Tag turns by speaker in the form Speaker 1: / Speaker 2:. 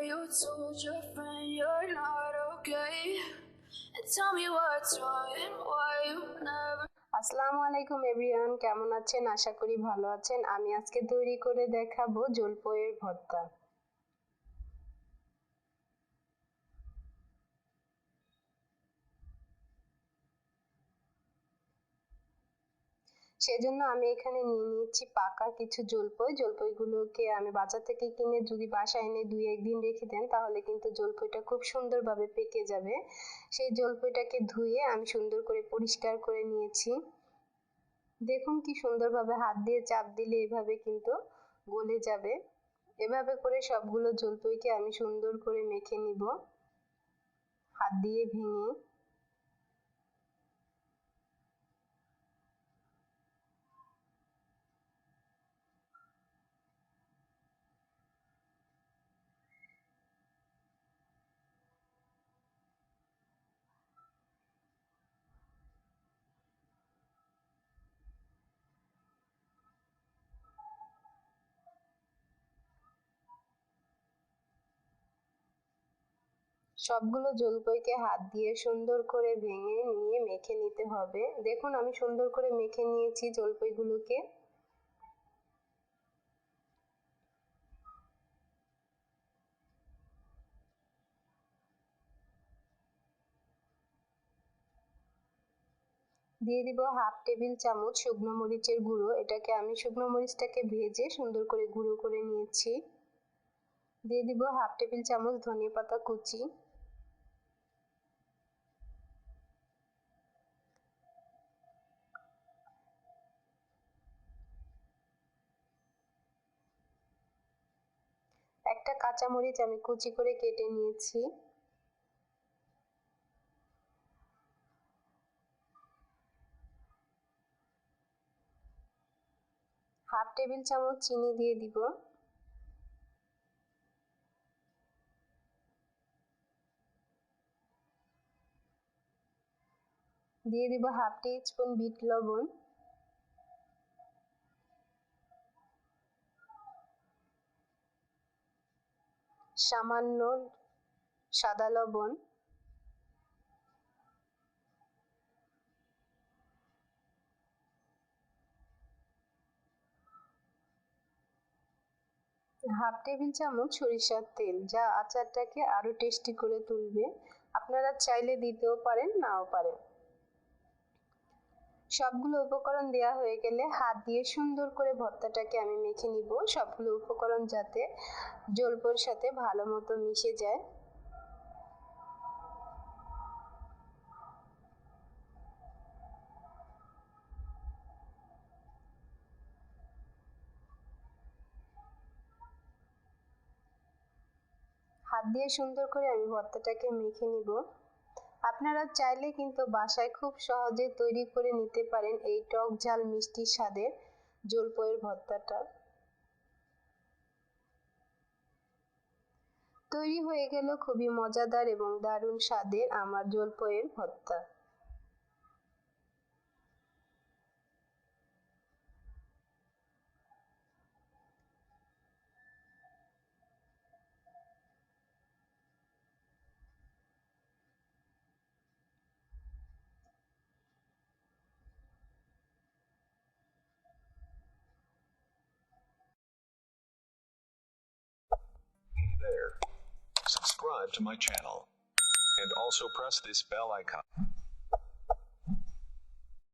Speaker 1: you told your friend you're not okay. And tell me what's wrong and why you never.
Speaker 2: আসসালামু আলাইকুম everyone, কেমন আছেন? আশা করি ভালো আছেন। আমি আজকে তৈরি করে দেখাবো জলপাইয়ের ভর্তা। সেজন্য আমি এখানে নিয়ে নিয়েছি পাকা কিছু জলপাই। জলপাইগুলোকে আমি বাজার থেকে কিনে যদি বাসায় এনে 2-1 দিন রেখে দেন তাহলে কিন্তু জলপাইটা খুব সুন্দরভাবে পেকে যাবে। সেই জলপাইটাকে ধুয়ে আমি সুন্দর করে পরিষ্কার করে নিয়েছি। দেখুন কি সুন্দরভাবে হাত দিয়ে চাপ দিলে এভাবে কিন্তু গলে যাবে। এভাবে করে সবগুলো জলপাইকে আমি সুন্দর করে মেখে নিব হাত দিয়ে ভেঙে। সবগুলো জলপাইকে হাত দিয়ে সুন্দর করে ভেঙে নিয়ে মেখে নিতে হবে। দেখুন আমি সুন্দর করে মেখে নিয়েছি জলপাইগুলোকে। দিয়ে দিব হাফ টেবিল চামচ শুকনো মরিচের গুঁড়ো। এটাকে আমি শুকনো মরিচটাকে ভেজে সুন্দর করে গুঁড়ো করে নিয়েছি। দিয়ে দিব হাফ টেবিল চামচ ধনিয়া পাতা কুচি, একটা কাঁচামরিচ আমি কুচি করে কেটে নিয়েছি, হাফ টেবিল চামচ চিনি দিয়ে দিব, দিয়ে দিব হাফ টি স্পুন বিট লবণ, সামান্য সাদা লবণ, হাফ টেবিল চামচ সরিষার তেল, যা আচারটাকে আরো টেস্টি করে তুলবে। আপনারা চাইলে দিতেও পারেন, নাও পারেন। সবগুলো উপকরণ দেওয়া হয়ে গেলে হাত দিয়ে সুন্দর করে ভর্তাটাকে আমি মেখে নিব, সবগুলো উপকরণ যাতে জলপাইয়ের সাথে ভালো মতো মিশে যায়। হাত দিয়ে সুন্দর করে আমি ভর্তাটাকে মেখে নিব। আপনারা চাইলে কিন্তু বাসায় খুব সহজে তৈরি করে নিতে পারেন এই টক ঝাল মিষ্টি স্বাদের জলপাইয়ের ভর্তাটা। তৈরি হয়ে গেল খুবই মজাদার এবং দারুণ স্বাদের আমার জলপাইয়ের ভর্তা।
Speaker 3: There. Subscribe to my channel. And also press this bell icon.